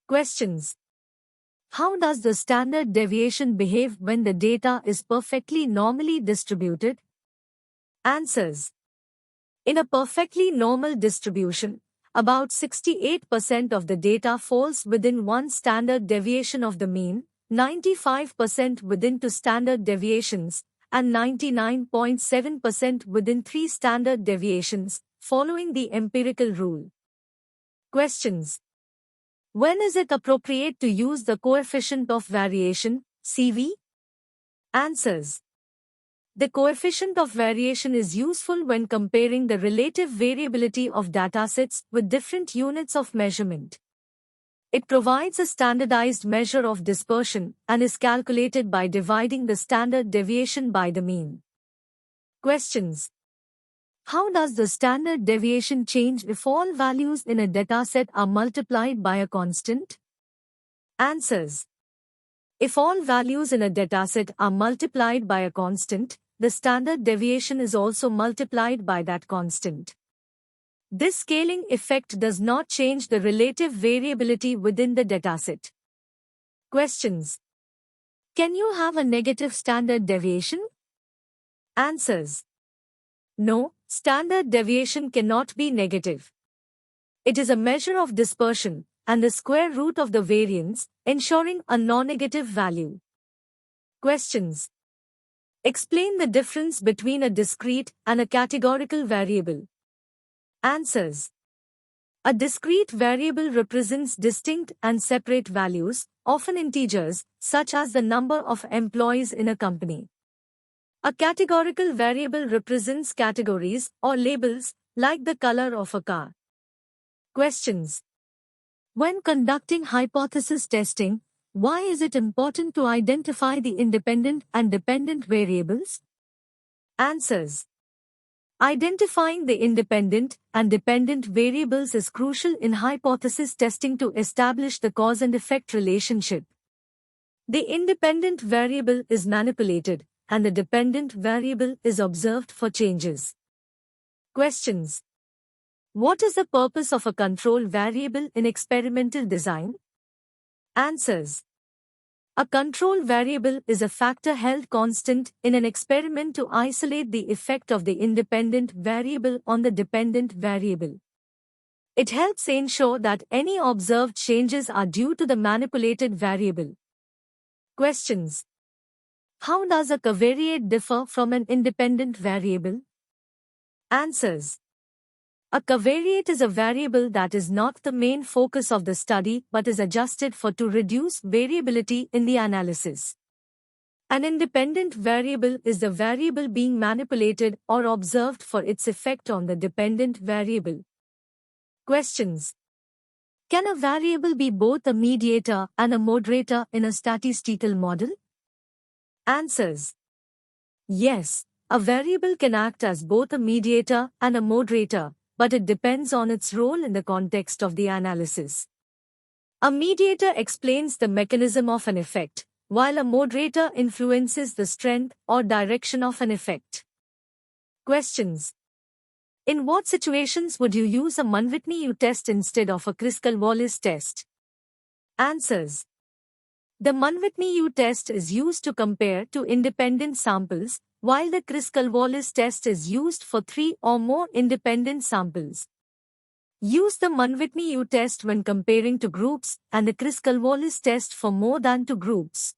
Questions. How does the standard deviation behave when the data is perfectly normally distributed? Answers. In a perfectly normal distribution, about 68% of the data falls within one standard deviation of the mean, 95% within two standard deviations, and 99.7% within three standard deviations, following the empirical rule. Questions. When is it appropriate to use the coefficient of variation, CV? Answers. The coefficient of variation is useful when comparing the relative variability of datasets with different units of measurement. It provides a standardized measure of dispersion and is calculated by dividing the standard deviation by the mean. Questions. How does the standard deviation change if all values in a dataset are multiplied by a constant? Answers. If all values in a dataset are multiplied by a constant, the standard deviation is also multiplied by that constant. This scaling effect does not change the relative variability within the dataset. Questions. Can you have a negative standard deviation? Answers. No, standard deviation cannot be negative. It is a measure of dispersion and the square root of the variance, ensuring a non-negative value. Questions. Explain the difference between a discrete and a categorical variable. Answers. A discrete variable represents distinct and separate values, often integers, such as the number of employees in a company. A categorical variable represents categories or labels, like the color of a car. Questions. When conducting hypothesis testing, why is it important to identify the independent and dependent variables? Answers. Identifying the independent and dependent variables is crucial in hypothesis testing to establish the cause and effect relationship. The independent variable is manipulated, and the dependent variable is observed for changes. Questions. What is the purpose of a control variable in experimental design? Answers. A control variable is a factor held constant in an experiment to isolate the effect of the independent variable on the dependent variable. It helps ensure that any observed changes are due to the manipulated variable. Questions. How does a covariate differ from an independent variable? Answers. A covariate is a variable that is not the main focus of the study but is adjusted for to reduce variability in the analysis. An independent variable is the variable being manipulated or observed for its effect on the dependent variable. Questions. Can a variable be both a mediator and a moderator in a statistical model? Answers. Yes, a variable can act as both a mediator and a moderator, but it depends on its role in the context of the analysis. A mediator explains the mechanism of an effect, while a moderator influences the strength or direction of an effect. Questions. In what situations would you use a Mann-Whitney test instead of a Kruskal-Wallis test? Answers. The Mann-Whitney test is used to compare two independent samples, while the Kruskal-Wallis test is used for 3 or more independent samples. Use the Mann-Whitney test when comparing two groups and the Kruskal-Wallis test for more than two groups.